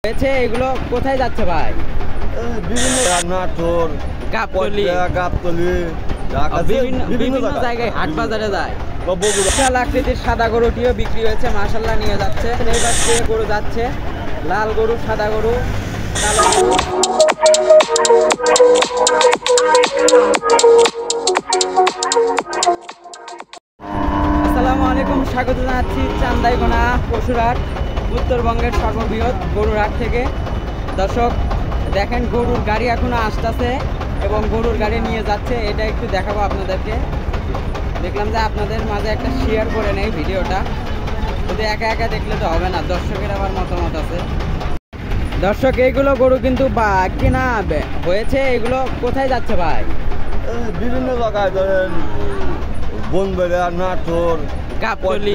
হয়েছে এগুলো কোথায় যাচ্ছে ভাই? বিভিন্ন নাটোর, গাবতলী, বিভিন্ন জায়গায় হাট বাজারে যায়। বিশাল আকৃতির সাদা গরুটিও বিক্রি হয়েছে, মাশাআল্লাহ নিয়ে যাচ্ছে। এইবার থেকে গরু যাচ্ছে, লাল গরু, সাদা গরু, কালো গরু। আসসালামু আলাইকুম, স্বাগত জানাচ্ছি চান্দাইকোনা পশুরহাট, উত্তরবঙ্গের সর্ববৃহৎ গরুর হাট থেকে। দর্শক দেখেন, গরুর গাড়ি এখনো আসতেছে এবং গরুর গাড়ি নিয়ে যাচ্ছে। এটা একটু দেখাবো আপনাদেরকে। দেখলাম যে আপনাদের মাঝে একটা শেয়ার করে নেই ভিডিওটা। যদি একা একা দেখলে তো হবে না, দর্শকের আবার মতামত আছে। দর্শক এইগুলো গরু কিন্তু কিনা হয়েছে। এগুলো কোথায় যাচ্ছে ভাই? বিভিন্ন জায়গায় ধরেন বনবেড়া, নাটোর, গাবতলী,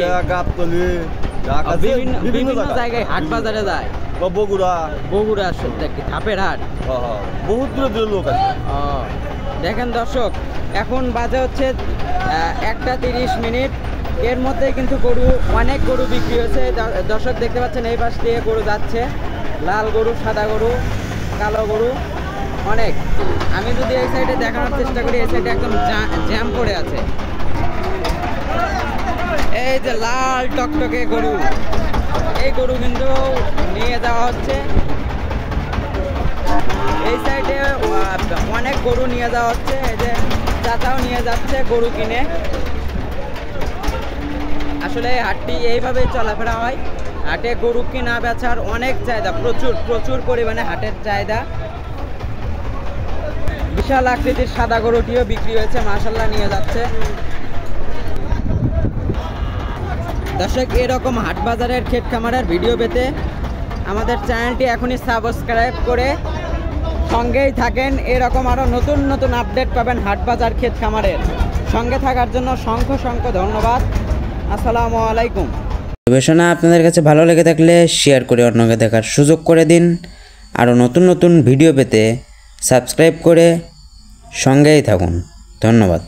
বিভিন্ন জায়গায় হাট বাজারে যায়। বগুড়া ধাপের হাট, বহুত দূরের লোক আছে। দেখেন দর্শক, এখন বাজে হচ্ছে 1:30। এর মধ্যে কিন্তু গরু, অনেক গরু বিক্রি হয়েছে। দর্শক দেখতে পাচ্ছেন এই পাশ দিয়ে গরু যাচ্ছে, লাল গরু, সাদা গরু, কালো গরু অনেক। আমি যদি এই সাইডে দেখানোর চেষ্টা করি, এই সাইডে একদম জ্যাম পড়ে আছে। এই যে লাল টকটকে গরু, এই গরু কিন্তু নিয়ে যাওয়া হচ্ছে। এই সাইডে অনেক গরু নিয়ে যাওয়া হচ্ছে। এই যে চাচাও নিয়ে যাচ্ছে গরু কিনে। আসলে হাটটি এইভাবেই চলাফেরা হয়। হাটে গরু কিনা বেচার অনেক চাহিদা, প্রচুর পরিমাণে হাটের চাহিদা। বিশাল আকৃতির সাদা গরুটিও বিক্রি হয়েছে, মাশাআল্লাহ নিয়ে যাচ্ছে। দর্শক এরকম হাট বাজারের ক্ষেত খামারের ভিডিও পেতে আমাদের চ্যানেলটি এখনই সাবস্ক্রাইব করে সঙ্গেই থাকেন। এরকম আরও নতুন নতুন আপডেট পাবেন হাট বাজার ক্ষেত খামারের। সঙ্গে থাকার জন্য অসংখ্য ধন্যবাদ। আসসালামু আলাইকুম। গবেষণা আপনাদের কাছে ভালো লেগে থাকলে শেয়ার করে অন্যকে দেখার সুযোগ করে দিন। আরও নতুন নতুন ভিডিও পেতে সাবস্ক্রাইব করে সঙ্গেই থাকুন। ধন্যবাদ।